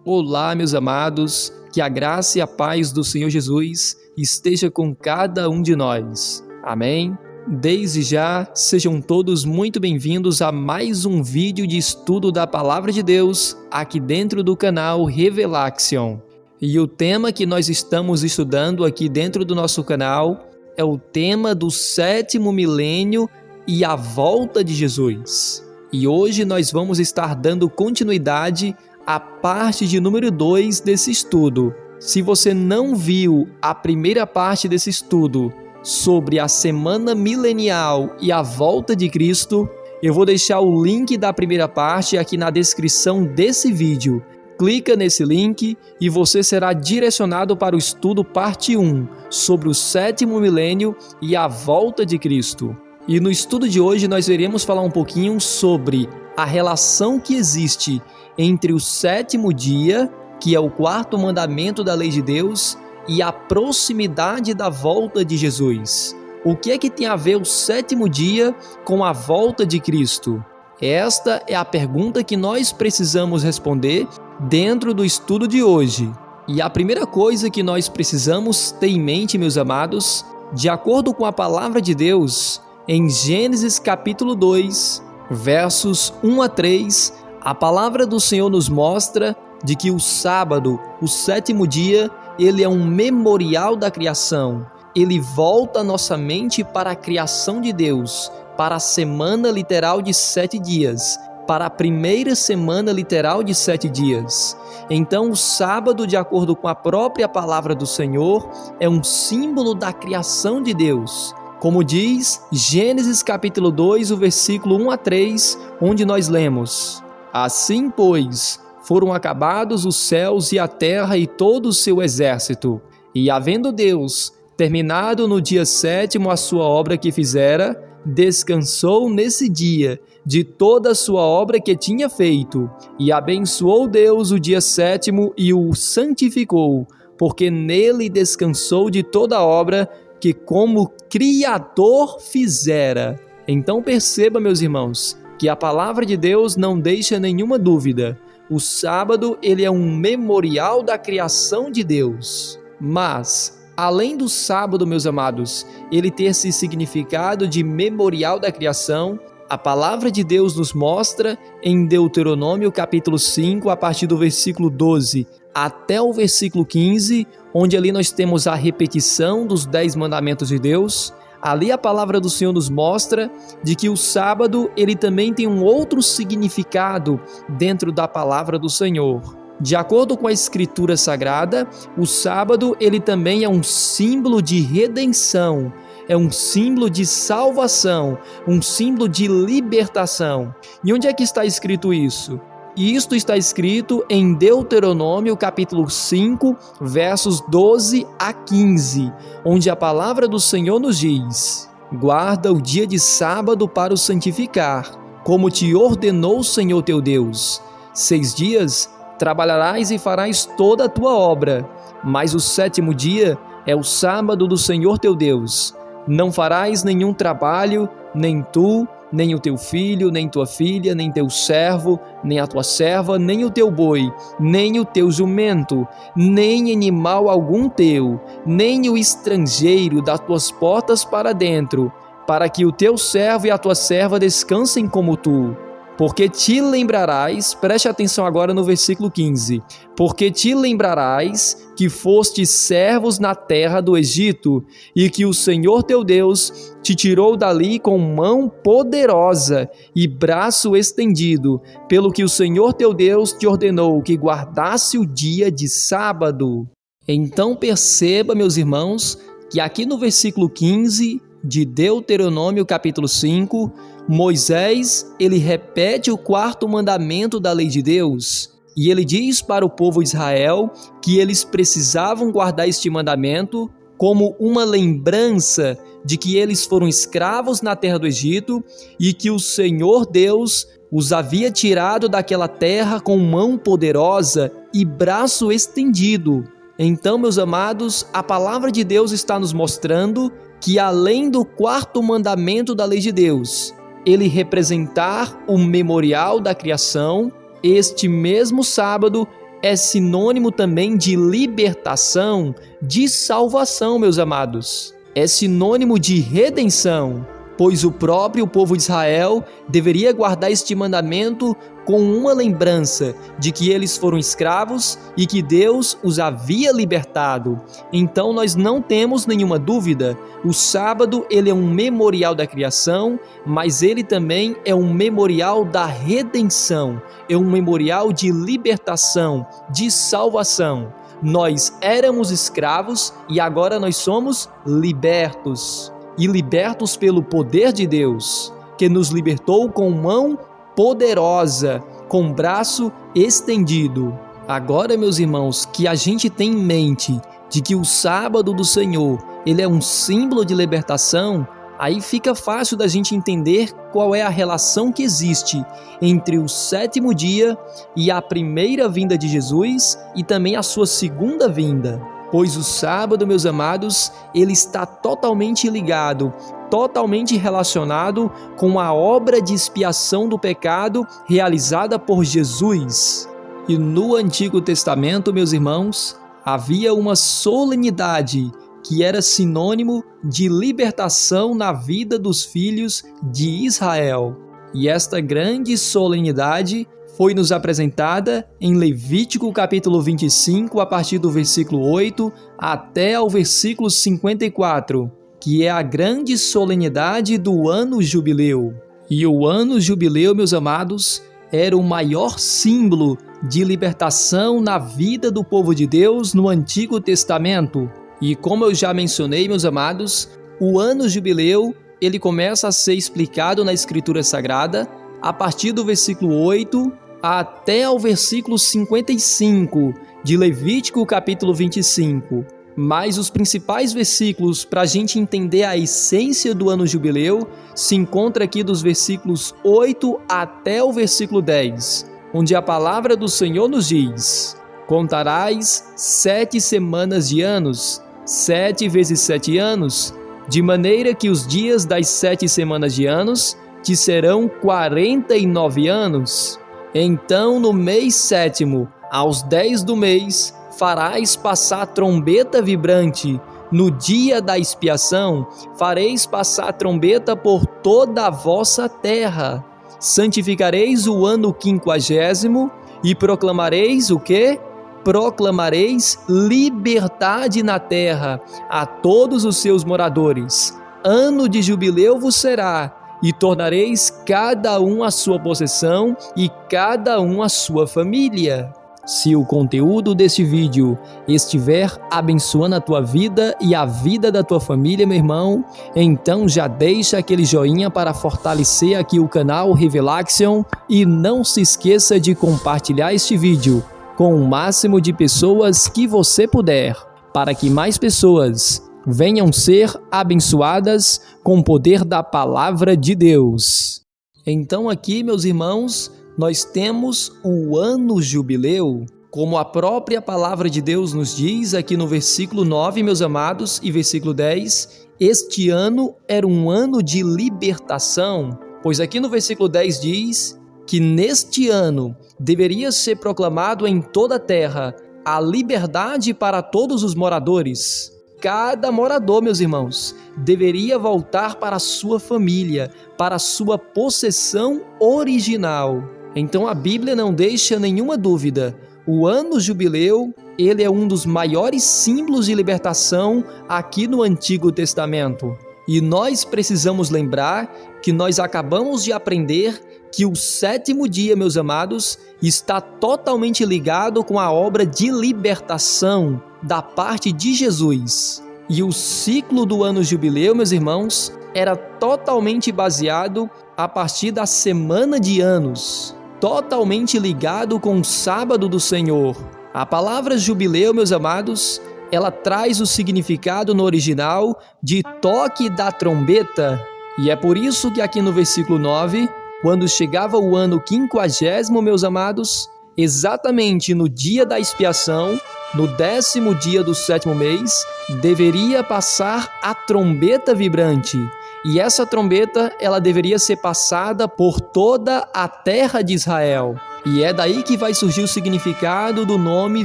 Olá, meus amados, que a graça e a paz do Senhor Jesus esteja com cada um de nós. Amém? Desde já, sejam todos muito bem-vindos a mais um vídeo de estudo da Palavra de Deus aqui dentro do canal Revelaction. E o tema que nós estamos estudando aqui dentro do nosso canal é o tema do 7º milênio e a volta de Jesus. E hoje nós vamos estar dando continuidade à parte de número 2 desse estudo. Se você não viu a primeira parte desse estudo sobre a semana milenial e a volta de Cristo, eu vou deixar o link da primeira parte aqui na descrição desse vídeo. Clica nesse link e você será direcionado para o estudo parte 1 sobre o 7º milênio e a volta de Cristo. E no estudo de hoje nós iremos falar um pouquinho sobre a relação que existe entre o 7º dia, que é o 4º mandamento da lei de Deus, e a proximidade da volta de Jesus. O que é que tem a ver o 7º dia com a volta de Cristo? Esta é a pergunta que nós precisamos responder dentro do estudo de hoje. E a primeira coisa que nós precisamos ter em mente, meus amados, de acordo com a palavra de Deus, em Gênesis capítulo 2, versos 1 a 3, a palavra do Senhor nos mostra de que o sábado, o 7º dia, ele é um memorial da criação. Ele volta a nossa mente para a criação de Deus, para a semana literal de 7 dias, para a primeira semana literal de 7 dias. Então, o sábado, de acordo com a própria palavra do Senhor, é um símbolo da criação de Deus. Como diz Gênesis capítulo 2, o versículo 1 a 3, onde nós lemos: Assim, pois, foram acabados os céus e a terra e todo o seu exército. E havendo Deus terminado no dia 7º a sua obra que fizera, descansou nesse dia de toda a sua obra que tinha feito. E abençoou Deus o dia 7º e o santificou, porque nele descansou de toda a obra que como Criador fizera. Então perceba, meus irmãos, que a palavra de Deus não deixa nenhuma dúvida. O sábado, ele é um memorial da criação de Deus. Mas, além do sábado, meus amados, ele ter esse significado de memorial da criação, a palavra de Deus nos mostra em Deuteronômio capítulo 5, a partir do versículo 12 até o versículo 15, onde ali nós temos a repetição dos 10 mandamentos de Deus. Ali a palavra do Senhor nos mostra de que o sábado ele também tem um outro significado dentro da palavra do Senhor. De acordo com a Escritura Sagrada, o sábado ele também é um símbolo de redenção, é um símbolo de salvação, um símbolo de libertação. E onde é que está escrito isso? Isto está escrito em Deuteronômio capítulo 5, versos 12 a 15, onde a palavra do Senhor nos diz: Guarda o dia de sábado para o santificar, como te ordenou o Senhor teu Deus. 6 dias trabalharás e farás toda a tua obra, mas o 7º dia é o sábado do Senhor teu Deus. Não farás nenhum trabalho, nem tu, nem o teu filho, nem tua filha, nem teu servo, nem a tua serva, nem o teu boi, nem o teu jumento, nem animal algum teu, nem o estrangeiro das tuas portas para dentro, para que o teu servo e a tua serva descansem como tu. Porque te lembrarás, preste atenção agora no versículo 15, porque te lembrarás que fostes servos na terra do Egito e que o Senhor teu Deus te tirou dali com mão poderosa e braço estendido, pelo que o Senhor teu Deus te ordenou que guardasse o dia de sábado. Então perceba, meus irmãos, que aqui no versículo 15 de Deuteronômio capítulo 5, Moisés, ele repete o 4º mandamento da lei de Deus e ele diz para o povo de Israel que eles precisavam guardar este mandamento como uma lembrança de que eles foram escravos na terra do Egito e que o Senhor Deus os havia tirado daquela terra com mão poderosa e braço estendido. Então, meus amados, a palavra de Deus está nos mostrando que além do 4º mandamento da lei de Deus, ele representar o memorial da criação, este mesmo sábado é sinônimo também de libertação, de salvação, meus amados. É sinônimo de redenção, pois o próprio povo de Israel deveria guardar este mandamento com uma lembrança de que eles foram escravos e que Deus os havia libertado. Então nós não temos nenhuma dúvida, o sábado ele é um memorial da criação, mas ele também é um memorial da redenção, é um memorial de libertação, de salvação. Nós éramos escravos e agora nós somos libertos. E libertos pelo poder de Deus, que nos libertou com mão poderosa, com braço estendido. Agora, meus irmãos, que a gente tem em mente de que o sábado do Senhor, ele é um símbolo de libertação, aí fica fácil da gente entender qual é a relação que existe entre o sétimo dia e a primeira vinda de Jesus e também a sua segunda vinda. Pois o sábado, meus amados, ele está totalmente ligado, totalmente relacionado com a obra de expiação do pecado realizada por Jesus. E no Antigo Testamento, meus irmãos, havia uma solenidade que era sinônimo de libertação na vida dos filhos de Israel. E esta grande solenidade foi nos apresentada em Levítico capítulo 25, a partir do versículo 8 até ao versículo 54, que é a grande solenidade do ano jubileu. E o ano jubileu, meus amados, era o maior símbolo de libertação na vida do povo de Deus no Antigo Testamento. E como eu já mencionei, meus amados, o ano jubileu, ele começa a ser explicado na Escritura Sagrada a partir do versículo 8 até ao versículo 55 de Levítico capítulo 25. Mas os principais versículos para a gente entender a essência do ano jubileu se encontra aqui dos versículos 8 até o versículo 10, onde a palavra do Senhor nos diz: Contarás 7 semanas de anos, 7 vezes 7 anos, de maneira que os dias das 7 semanas de anos te serão 49 anos. Então, no mês 7º, aos 10 do mês, farás passar trombeta vibrante. No dia da expiação, fareis passar trombeta por toda a vossa terra. Santificareis o ano 50º e proclamareis o quê? Proclamareis liberdade na terra a todos os seus moradores. Ano de jubileu vos será, e tornareis cada um a sua possessão e cada um a sua família. Se o conteúdo deste vídeo estiver abençoando a tua vida e a vida da tua família, meu irmão, então já deixa aquele joinha para fortalecer aqui o canal Revelaction e não se esqueça de compartilhar este vídeo com o máximo de pessoas que você puder, para que mais pessoas venham ser abençoadas com o poder da palavra de Deus. Então aqui, meus irmãos, nós temos o ano jubileu, como a própria palavra de Deus nos diz aqui no versículo 9, meus amados, e versículo 10, este ano era um ano de libertação, pois aqui no versículo 10 diz que neste ano deveria ser proclamado em toda a terra a liberdade para todos os moradores. Cada morador, meus irmãos, deveria voltar para a sua família, para a sua possessão original. Então a Bíblia não deixa nenhuma dúvida. O ano jubileu, ele é um dos maiores símbolos de libertação aqui no Antigo Testamento. E nós precisamos lembrar que nós acabamos de aprender que o sétimo dia, meus amados, está totalmente ligado com a obra de libertação da parte de Jesus. E o ciclo do ano jubileu, meus irmãos, era totalmente baseado a partir da semana de anos, totalmente ligado com o sábado do Senhor. A palavra jubileu, meus amados, ela traz o significado no original de toque da trombeta. E é por isso que aqui no versículo 9, quando chegava o ano 50º, meus amados, exatamente no dia da expiação, no 10º dia do 7º mês, deveria passar a trombeta vibrante. E essa trombeta, ela deveria ser passada por toda a terra de Israel. E é daí que vai surgir o significado do nome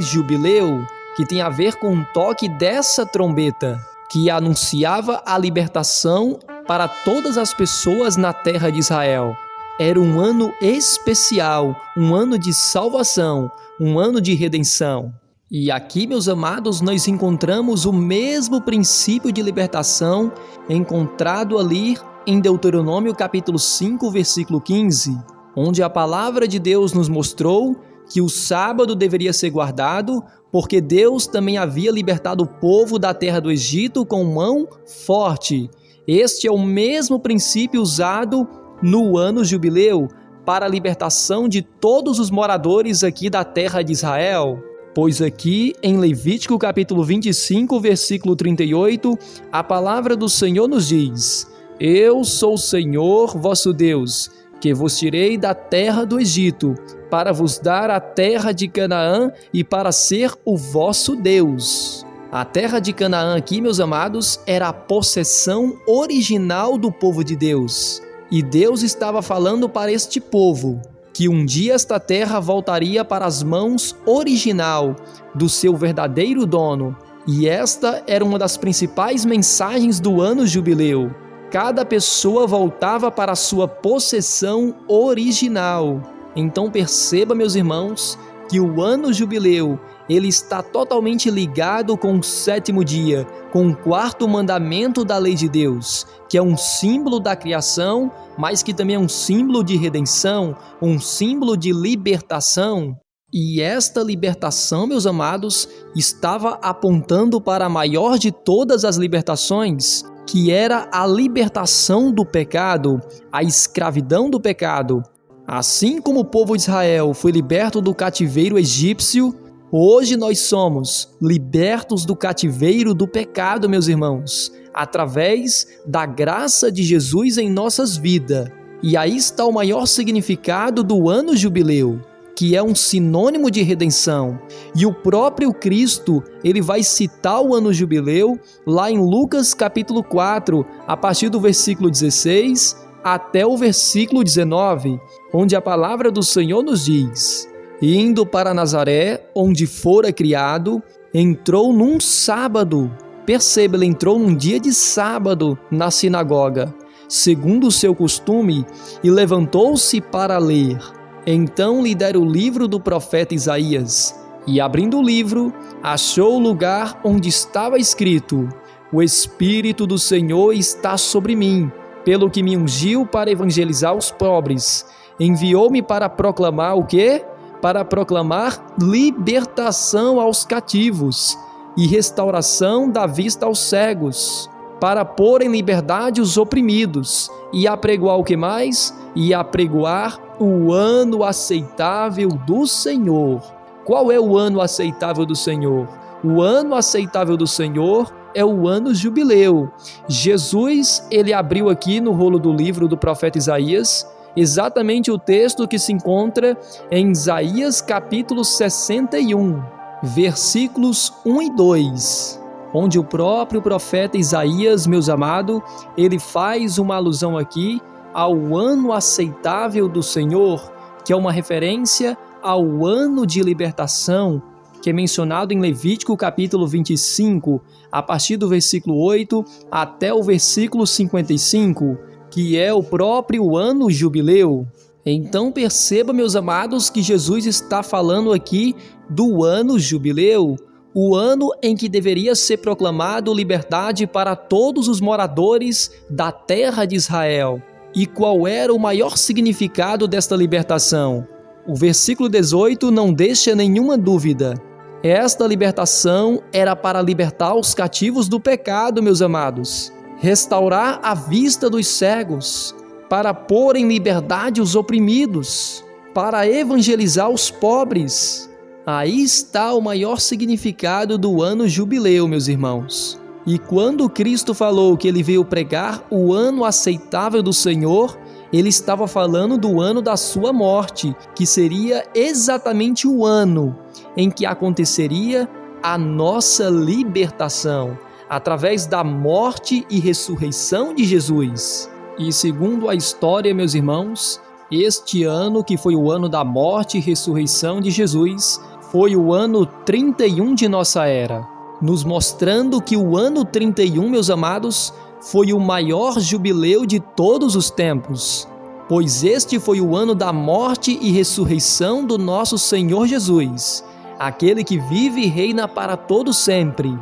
jubileu, que tem a ver com o toque dessa trombeta, que anunciava a libertação para todas as pessoas na terra de Israel. Era um ano especial, um ano de salvação, um ano de redenção. E aqui, meus amados, nós encontramos o mesmo princípio de libertação encontrado ali em Deuteronômio capítulo 5, versículo 15, onde a palavra de Deus nos mostrou que o sábado deveria ser guardado, porque Deus também havia libertado o povo da terra do Egito com mão forte. Este é o mesmo princípio usado no ano jubileu para a libertação de todos os moradores aqui da terra de Israel. Pois aqui em Levítico capítulo 25, versículo 38, a palavra do Senhor nos diz: Eu sou o Senhor vosso Deus, que vos tirei da terra do Egito, para vos dar a terra de Canaã e para ser o vosso Deus. A terra de Canaã aqui, meus amados, era a possessão original do povo de Deus. E Deus estava falando para este povo que um dia esta terra voltaria para as mãos original do seu verdadeiro dono. E esta era uma das principais mensagens do ano jubileu. Cada pessoa voltava para a sua possessão original. Então perceba, meus irmãos, que o ano jubileu, ele está totalmente ligado com o sétimo dia, com o quarto mandamento da lei de Deus, que é um símbolo da criação, mas que também é um símbolo de redenção, um símbolo de libertação. E esta libertação, meus amados, estava apontando para a maior de todas as libertações, que era a libertação do pecado, a escravidão do pecado. Assim como o povo de Israel foi liberto do cativeiro egípcio, hoje nós somos libertos do cativeiro do pecado, meus irmãos, através da graça de Jesus em nossas vidas. E aí está o maior significado do ano jubileu, que é um sinônimo de redenção. E o próprio Cristo, ele vai citar o ano jubileu lá em Lucas capítulo 4, a partir do versículo 16 até o versículo 19, onde a palavra do Senhor nos diz: Indo para Nazaré, onde fora criado, entrou num sábado. Perceba, ele entrou num dia de sábado na sinagoga, segundo o seu costume, e levantou-se para ler. Então lhe deram o livro do profeta Isaías, e abrindo o livro, achou o lugar onde estava escrito: O Espírito do Senhor está sobre mim, pelo que me ungiu para evangelizar os pobres. Enviou-me para proclamar o quê? Para proclamar libertação aos cativos e restauração da vista aos cegos, para pôr em liberdade os oprimidos e apregoar o que mais? E apregoar o ano aceitável do Senhor. Qual é o ano aceitável do Senhor? O ano aceitável do Senhor é o ano jubileu. Jesus, ele abriu aqui no rolo do livro do profeta Isaías, exatamente o texto que se encontra em Isaías capítulo 61, versículos 1 e 2, onde o próprio profeta Isaías, meus amados, ele faz uma alusão aqui ao ano aceitável do Senhor, que é uma referência ao ano de libertação, que é mencionado em Levítico capítulo 25, a partir do versículo 8 até o versículo 55, que é o próprio ano jubileu. Então perceba, meus amados, que Jesus está falando aqui do ano jubileu, o ano em que deveria ser proclamado liberdade para todos os moradores da terra de Israel. E qual era o maior significado desta libertação? O versículo 18 não deixa nenhuma dúvida. Esta libertação era para libertar os cativos do pecado, meus amados, restaurar a vista dos cegos, para pôr em liberdade os oprimidos, para evangelizar os pobres. Aí está o maior significado do ano jubileu, meus irmãos. E quando Cristo falou que ele veio pregar o ano aceitável do Senhor, ele estava falando do ano da sua morte, que seria exatamente o ano em que aconteceria a nossa libertação, através da morte e ressurreição de Jesus. E segundo a história, meus irmãos, Este ano, que foi o ano da morte e ressurreição de Jesus, foi o ano 31 de nossa era, nos mostrando que o ano 31, meus amados, foi o maior jubileu de todos os tempos, pois este foi o ano da morte e ressurreição do nosso Senhor Jesus, aquele que vive e reina para todo sempre.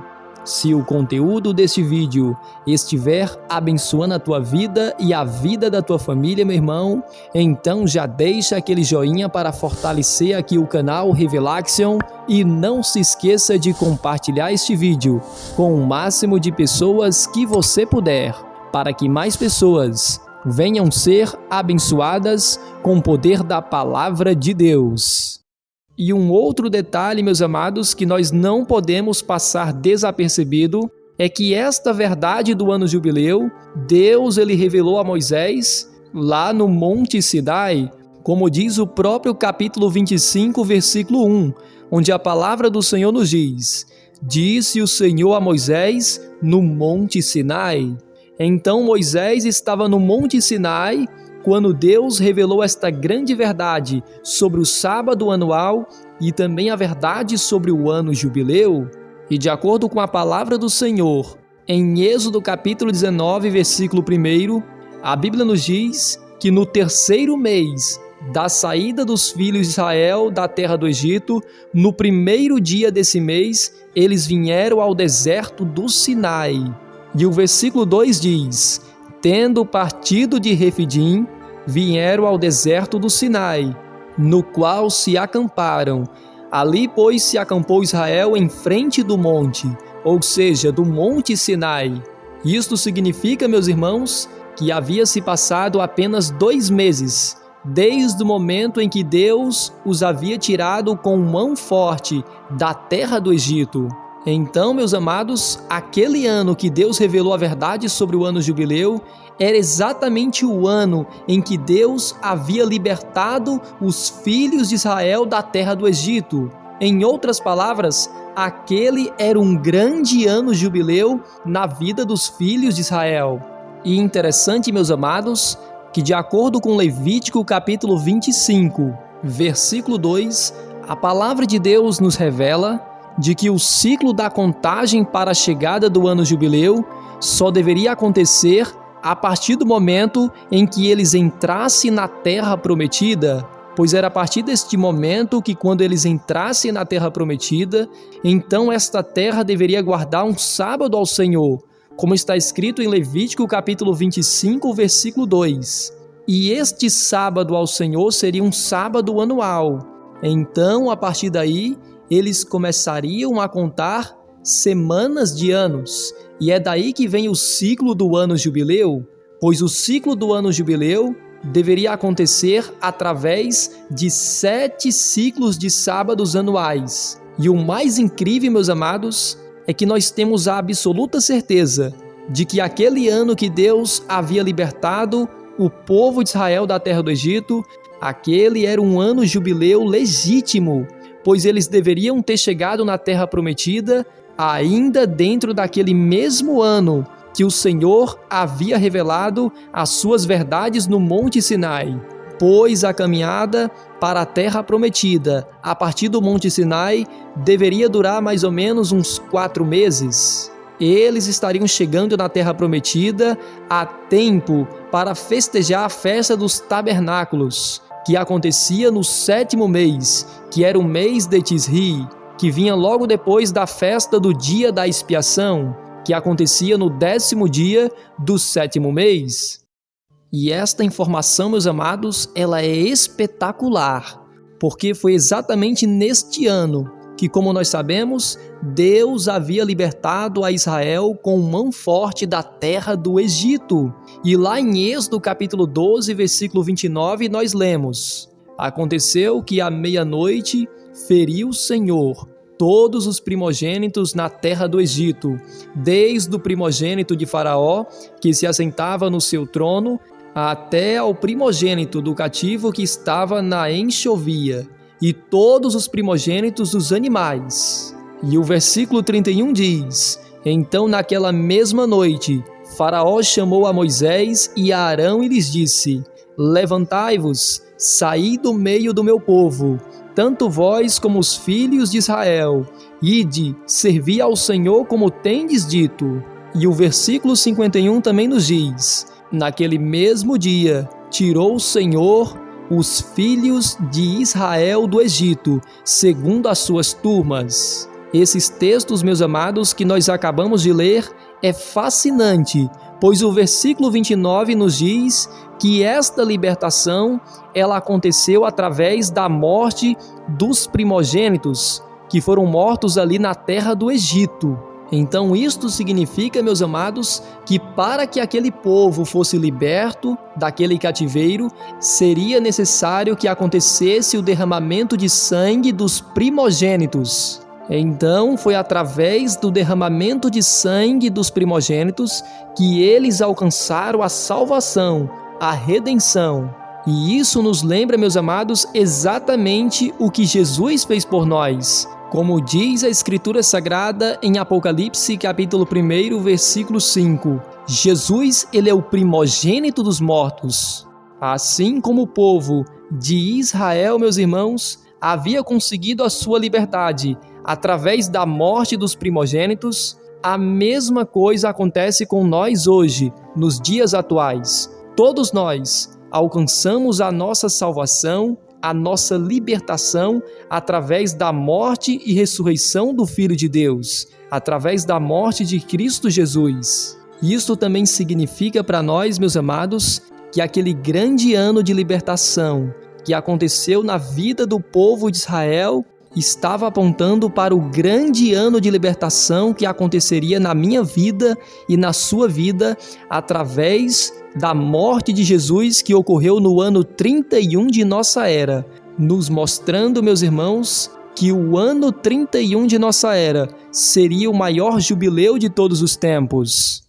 Se o conteúdo deste vídeo estiver abençoando a tua vida e a vida da tua família, meu irmão, então já deixa aquele joinha para fortalecer aqui o canal Revelaction e não se esqueça de compartilhar este vídeo com o máximo de pessoas que você puder, para que mais pessoas venham ser abençoadas com o poder da palavra de Deus. E um outro detalhe, meus amados, que nós não podemos passar desapercebido, é que esta verdade do ano jubileu, Deus ele revelou a Moisés lá no Monte Sinai, como diz o próprio capítulo 25, versículo 1, onde a palavra do Senhor nos diz: Disse o Senhor a Moisés no Monte Sinai. Então Moisés estava no Monte Sinai quando Deus revelou esta grande verdade sobre o sábado anual e também a verdade sobre o ano jubileu. E de acordo com a palavra do Senhor, em Êxodo capítulo 19, versículo 1, a Bíblia nos diz que no terceiro mês da saída dos filhos de Israel da terra do Egito, no primeiro dia desse mês, eles vieram ao deserto do Sinai. E o versículo 2 diz: Tendo partido de Refidim, vieram ao deserto do Sinai, no qual se acamparam. Ali, pois, se acampou Israel em frente do monte, ou seja, do Monte Sinai. Isto significa, meus irmãos, que havia se passado apenas 2 meses, desde o momento em que Deus os havia tirado com mão forte da terra do Egito. Então, meus amados, aquele ano que Deus revelou a verdade sobre o ano jubileu era exatamente o ano em que Deus havia libertado os filhos de Israel da terra do Egito. Em outras palavras, aquele era um grande ano jubileu na vida dos filhos de Israel. E interessante, meus amados, que de acordo com Levítico capítulo 25, versículo 2, a palavra de Deus nos revela de que o ciclo da contagem para a chegada do ano jubileu só deveria acontecer a partir do momento em que eles entrassem na terra prometida, pois era a partir deste momento que, quando eles entrassem na terra prometida, então esta terra deveria guardar um sábado ao Senhor, como está escrito em Levítico capítulo 25, versículo 2. E este sábado ao Senhor seria um sábado anual. Então, a partir daí, eles começariam a contar semanas de anos, e é daí que vem o ciclo do ano jubileu, pois o ciclo do ano jubileu deveria acontecer através de 7 ciclos de sábados anuais. E o mais incrível, meus amados, é que nós temos a absoluta certeza de que aquele ano que Deus havia libertado o povo de Israel da terra do Egito, aquele era um ano jubileu legítimo, pois eles deveriam ter chegado na terra prometida ainda dentro daquele mesmo ano que o Senhor havia revelado as suas verdades no Monte Sinai. Pois a caminhada para a terra prometida, a partir do Monte Sinai, deveria durar mais ou menos uns 4 meses. Eles estariam chegando na terra prometida a tempo para festejar a festa dos tabernáculos, que acontecia no 7º mês, que era o mês de Tisri, que vinha logo depois da festa do dia da expiação, que acontecia no 10º dia do 7º mês. E esta informação, meus amados, ela é espetacular, porque foi exatamente neste ano que, como nós sabemos, Deus havia libertado a Israel com mão forte da terra do Egito. E lá em Êxodo capítulo 12, versículo 29, nós lemos: Aconteceu que à meia-noite feriu o Senhor todos os primogênitos na terra do Egito, desde o primogênito de Faraó, que se assentava no seu trono, até ao primogênito do cativo que estava na enxovia, e todos os primogênitos dos animais. E o versículo 31 diz: Então naquela mesma noite, Faraó chamou a Moisés e a Arão e lhes disse: levantai-vos, saí do meio do meu povo, tanto vós como os filhos de Israel, ide, servi ao Senhor como tendes dito. E o versículo 51 também nos diz: naquele mesmo dia tirou o Senhor os filhos de Israel do Egito, segundo as suas turmas. Esses textos, meus amados, que nós acabamos de ler, é fascinante, pois o versículo 29 nos diz que esta libertação, ela aconteceu através da morte dos primogênitos, que foram mortos ali na terra do Egito. Então isto significa, meus amados, que para que aquele povo fosse liberto daquele cativeiro, seria necessário que acontecesse o derramamento de sangue dos primogênitos. Então foi através do derramamento de sangue dos primogênitos que eles alcançaram a salvação, a redenção. E isso nos lembra, meus amados, exatamente o que Jesus fez por nós. Como diz a Escritura Sagrada em Apocalipse, capítulo 1, versículo 5. Jesus, ele é o primogênito dos mortos. Assim como o povo de Israel, meus irmãos, havia conseguido a sua liberdade através da morte dos primogênitos, a mesma coisa acontece com nós hoje, nos dias atuais. Todos nós alcançamos a nossa salvação, a nossa libertação através da morte e ressurreição do Filho de Deus, através da morte de Cristo Jesus. Isso também significa para nós, meus amados, que aquele grande ano de libertação que aconteceu na vida do povo de Israel estava apontando para o grande ano de libertação que aconteceria na minha vida e na sua vida através da morte de Jesus, que ocorreu no ano 31 de nossa era, nos mostrando, meus irmãos, que o ano 31 de nossa era seria o maior jubileu de todos os tempos.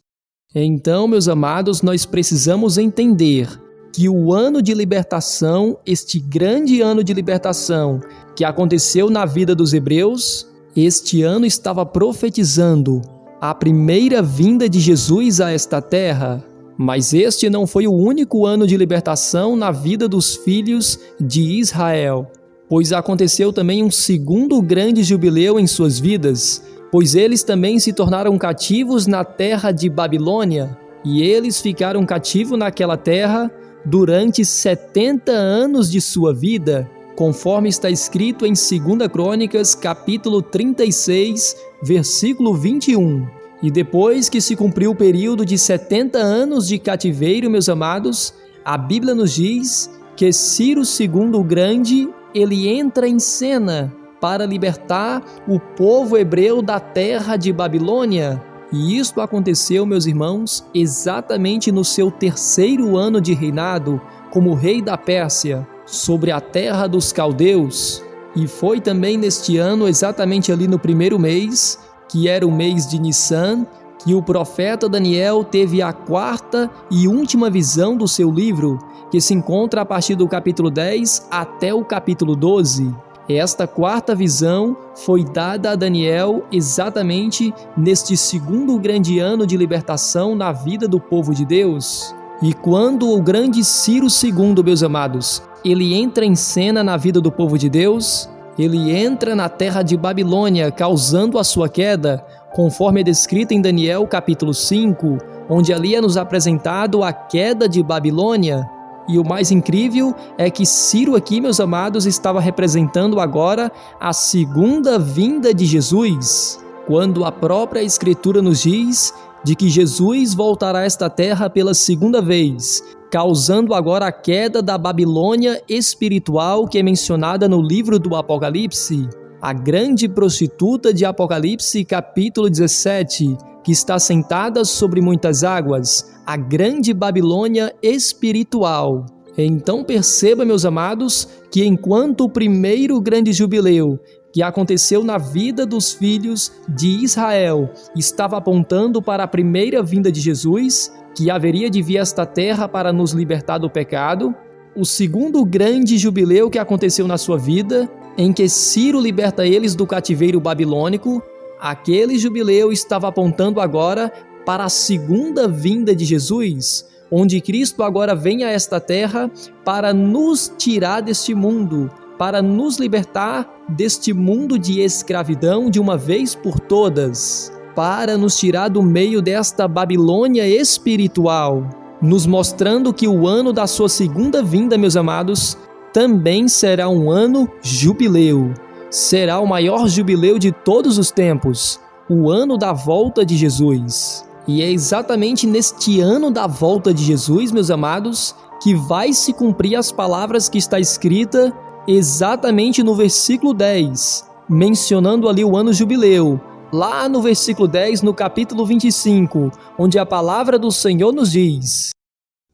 Então, meus amados, nós precisamos entender que o ano de libertação, este grande ano de libertação que aconteceu na vida dos hebreus, este ano estava profetizando a primeira vinda de Jesus a esta terra. Mas este não foi o único ano de libertação na vida dos filhos de Israel, pois aconteceu também um segundo grande jubileu em suas vidas, pois eles também se tornaram cativos na terra de Babilônia, e eles ficaram cativos naquela terra durante 70 anos de sua vida, conforme está escrito em 2 Crônicas, capítulo 36, versículo 21. E depois que se cumpriu o período de 70 anos de cativeiro, meus amados, a Bíblia nos diz que Ciro II o Grande, ele entra em cena para libertar o povo hebreu da terra de Babilônia. E isto aconteceu, meus irmãos, exatamente no seu 3º ano de reinado como rei da Pérsia, sobre a terra dos caldeus. E foi também neste ano, exatamente ali no 1º mês, que era o mês de Nissan, que o profeta Daniel teve a 4ª e última visão do seu livro, que se encontra a partir do capítulo 10 até o capítulo 12. Esta 4ª visão foi dada a Daniel exatamente neste 2º grande ano de libertação na vida do povo de Deus. E quando o grande Ciro II, meus amados, ele entra em cena na vida do povo de Deus, ele entra na terra de Babilônia, causando a sua queda, conforme é descrito em Daniel capítulo 5, onde ali é nos apresentado a queda de Babilônia. E o mais incrível é que Ciro aqui, meus amados, estava representando agora a segunda vinda de Jesus, quando a própria Escritura nos diz de que Jesus voltará a esta terra pela segunda vez, causando agora a queda da Babilônia espiritual que é mencionada no livro do Apocalipse, a grande prostituta de Apocalipse capítulo 17, que está sentada sobre muitas águas, a grande Babilônia espiritual. Então perceba, meus amados, que enquanto o primeiro grande jubileu que aconteceu na vida dos filhos de Israel estava apontando para a primeira vinda de Jesus, que haveria de vir a esta terra para nos libertar do pecado, o segundo grande jubileu que aconteceu na sua vida, em que Ciro liberta eles do cativeiro babilônico, aquele jubileu estava apontando agora para a segunda vinda de Jesus, onde Cristo agora vem a esta terra para nos tirar deste mundo, para nos libertar deste mundo de escravidão de uma vez por todas, para nos tirar do meio desta Babilônia espiritual, nos mostrando que o ano da sua segunda vinda, meus amados, também será um ano jubileu. Será o maior jubileu de todos os tempos, o ano da volta de Jesus. E é exatamente neste ano da volta de Jesus, meus amados, que vai se cumprir as palavras que está escrita exatamente no versículo 10, mencionando ali o ano jubileu. Lá no versículo 10, no capítulo 25, onde a palavra do Senhor nos diz: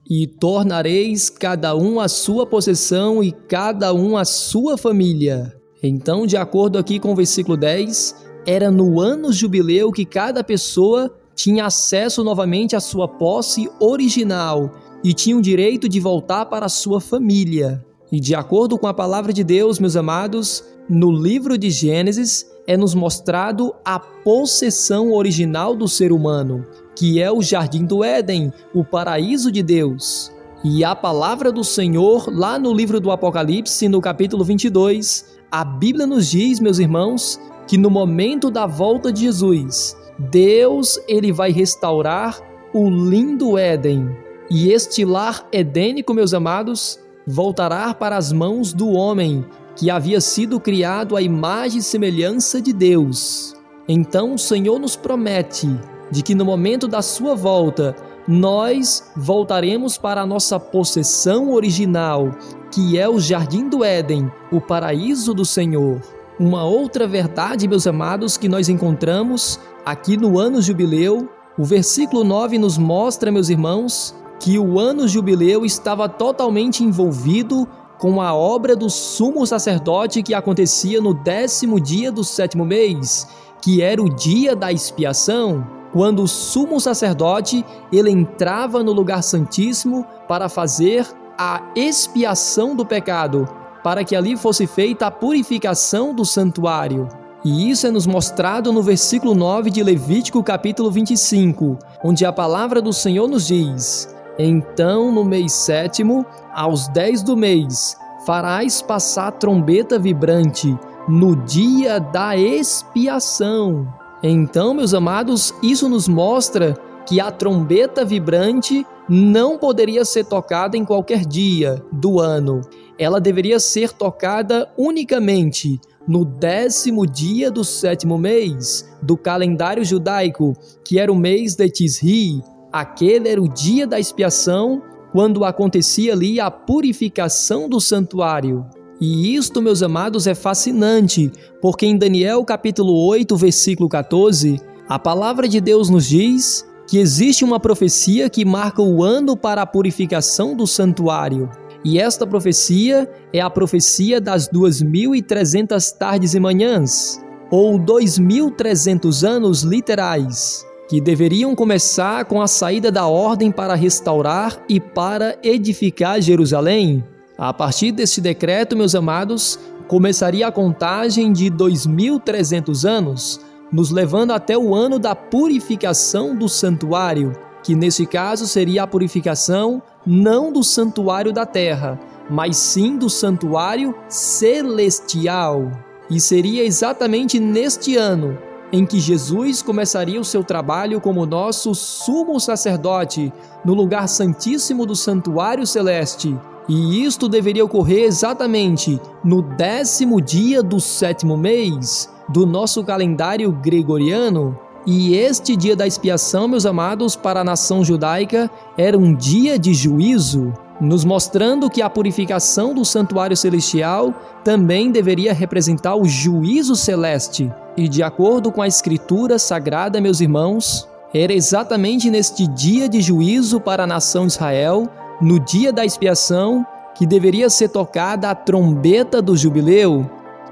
E tornareis cada um a sua possessão e cada um a sua família. Então, de acordo aqui com o versículo 10, era no ano jubileu que cada pessoa tinha acesso novamente à sua posse original e tinha o direito de voltar para a sua família. E de acordo com a palavra de Deus, meus amados, no livro de Gênesis é nos mostrado a possessão original do ser humano, que é o Jardim do Éden, o paraíso de Deus. E a palavra do Senhor, lá no livro do Apocalipse, no capítulo 22, a Bíblia nos diz, meus irmãos, que no momento da volta de Jesus, Deus ele vai restaurar o lindo Éden. E este lar edênico, meus amados, voltará para as mãos do homem, que havia sido criado à imagem e semelhança de Deus. Então o Senhor nos promete de que no momento da sua volta, nós voltaremos para a nossa possessão original, que é o Jardim do Éden, o paraíso do Senhor. Uma outra verdade, meus amados, que nós encontramos aqui no ano jubileu, o versículo 9 nos mostra, meus irmãos, que o ano jubileu estava totalmente envolvido com a obra do sumo sacerdote que acontecia no 10º dia do 7º mês, que era o dia da expiação, quando o sumo sacerdote ele entrava no lugar santíssimo para fazer a expiação do pecado, para que ali fosse feita a purificação do santuário. E isso é nos mostrado no versículo 9 de Levítico capítulo 25, onde a palavra do Senhor nos diz: Então, no mês 7º, aos 10 do mês, farás passar trombeta vibrante, no dia da expiação. Então, meus amados, isso nos mostra que a trombeta vibrante não poderia ser tocada em qualquer dia do ano. Ela deveria ser tocada unicamente no 10º dia do 7º mês do calendário judaico, que era o mês de Tisri. Aquele era o dia da expiação, quando acontecia ali a purificação do santuário. E isto, meus amados, é fascinante, porque em Daniel capítulo 8, versículo 14, a palavra de Deus nos diz que existe uma profecia que marca o ano para a purificação do santuário. E esta profecia é a profecia das 2.300 tardes e manhãs, ou 2.300 anos literais, que deveriam começar com a saída da ordem para restaurar e para edificar Jerusalém. A partir deste decreto, meus amados, começaria a contagem de 2.300 anos, nos levando até o ano da purificação do santuário, que nesse caso seria a purificação não do santuário da terra, mas sim do santuário celestial. E seria exatamente neste ano em que Jesus começaria o seu trabalho como nosso sumo sacerdote no lugar santíssimo do santuário celeste. E isto deveria ocorrer exatamente no 10º dia do 7º mês do nosso calendário gregoriano. E este dia da expiação, meus amados, para a nação judaica era um dia de juízo, nos mostrando que a purificação do santuário celestial também deveria representar o juízo celeste. E de acordo com a Escritura Sagrada, meus irmãos, era exatamente neste dia de juízo para a nação de Israel, no dia da expiação, que deveria ser tocada a trombeta do jubileu.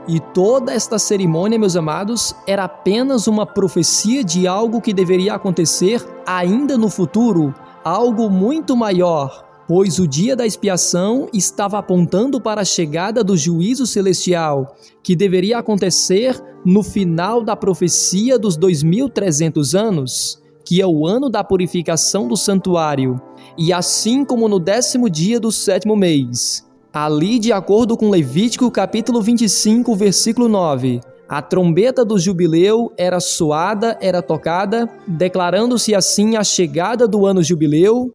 E toda esta cerimônia, meus amados, era apenas uma profecia de algo que deveria acontecer ainda no futuro, algo muito maior, pois o dia da expiação estava apontando para a chegada do juízo celestial, que deveria acontecer no final da profecia dos 2.300 anos, que é o ano da purificação do santuário. e assim como no 10º dia do 7º mês. Ali, de acordo com Levítico capítulo 25, versículo 9, a trombeta do jubileu era soada, era tocada, declarando-se assim a chegada do ano jubileu.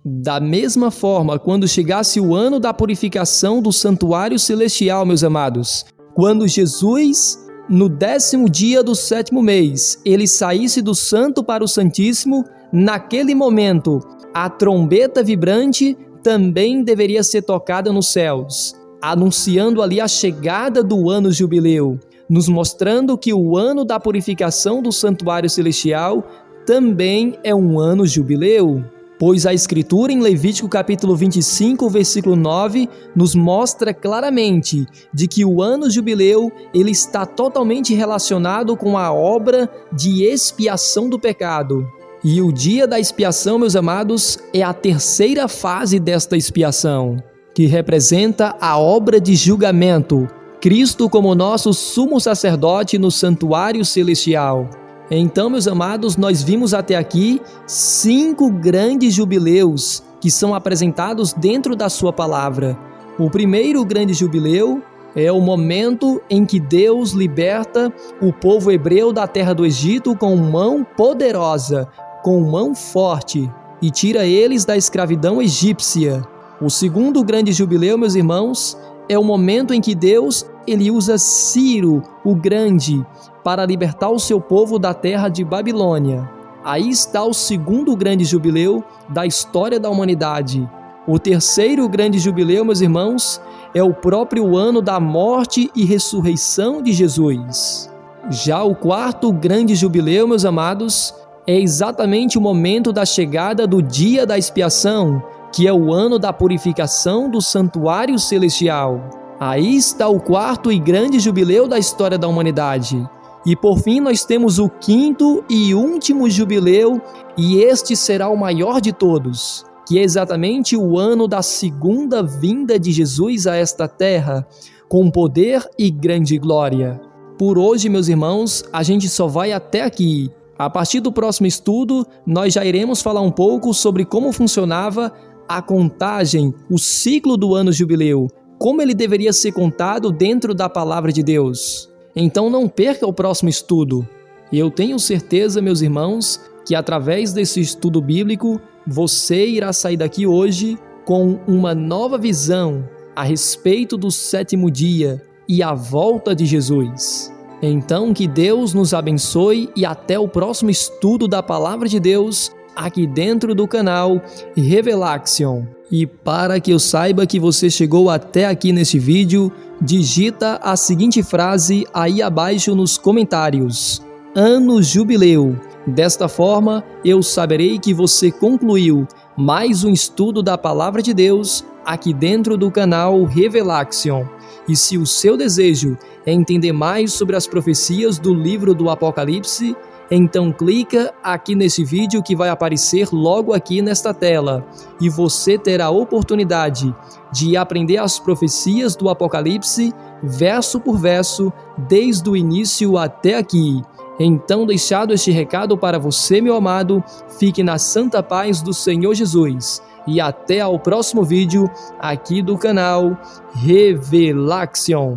Da mesma forma, quando chegasse o ano da purificação do santuário celestial, meus amados, quando Jesus, no 10º dia do 7º mês, ele saísse do santo para o santíssimo, naquele momento, a trombeta vibrante também deveria ser tocada nos céus, anunciando ali a chegada do ano jubileu, nos mostrando que o ano da purificação do santuário celestial também é um ano jubileu. Pois a Escritura em Levítico capítulo 25, versículo 9, nos mostra claramente de que o ano jubileu ele está totalmente relacionado com a obra de expiação do pecado. E o dia da expiação, meus amados, é a terceira fase desta expiação, que representa a obra de julgamento, Cristo como nosso sumo sacerdote no santuário celestial. Então, meus amados, nós vimos até aqui 5 grandes jubileus que são apresentados dentro da sua palavra. O primeiro grande jubileu é o momento em que Deus liberta o povo hebreu da terra do Egito com mão poderosa, com mão forte, e tira eles da escravidão egípcia. O segundo grande jubileu, meus irmãos, é o momento em que Deus ele usa Ciro, o Grande, para libertar o seu povo da terra de Babilônia. Aí está o segundo grande jubileu da história da humanidade. O terceiro grande jubileu, meus irmãos, é o próprio ano da morte e ressurreição de Jesus. Já o quarto grande jubileu, meus amados, é exatamente o momento da chegada do dia da expiação, que é o ano da purificação do santuário celestial. Aí está o quarto e grande jubileu da história da humanidade. E por fim nós temos o quinto e último jubileu, e este será o maior de todos, que é exatamente o ano da segunda vinda de Jesus a esta terra, com poder e grande glória. Por hoje, meus irmãos, a gente só vai até aqui. A partir do próximo estudo, nós já iremos falar um pouco sobre como funcionava a contagem, o ciclo do ano jubileu, como ele deveria ser contado dentro da palavra de Deus. Então não perca o próximo estudo. E eu tenho certeza, meus irmãos, que através desse estudo bíblico, você irá sair daqui hoje com uma nova visão a respeito do 7º dia e a volta de Jesus. Então que Deus nos abençoe e até o próximo estudo da palavra de Deus aqui dentro do canal Revelaction. E para que eu saiba que você chegou até aqui neste vídeo, digita a seguinte frase aí abaixo nos comentários: Ano Jubileu. Desta forma, eu saberei que você concluiu mais um estudo da Palavra de Deus aqui dentro do canal Revelaction. E se o seu desejo é entender mais sobre as profecias do livro do Apocalipse, então clica aqui nesse vídeo que vai aparecer logo aqui nesta tela e você terá a oportunidade de aprender as profecias do Apocalipse verso por verso, desde o início até aqui. Então, deixado este recado para você, meu amado, fique na santa paz do Senhor Jesus e até ao próximo vídeo aqui do canal Revelaction.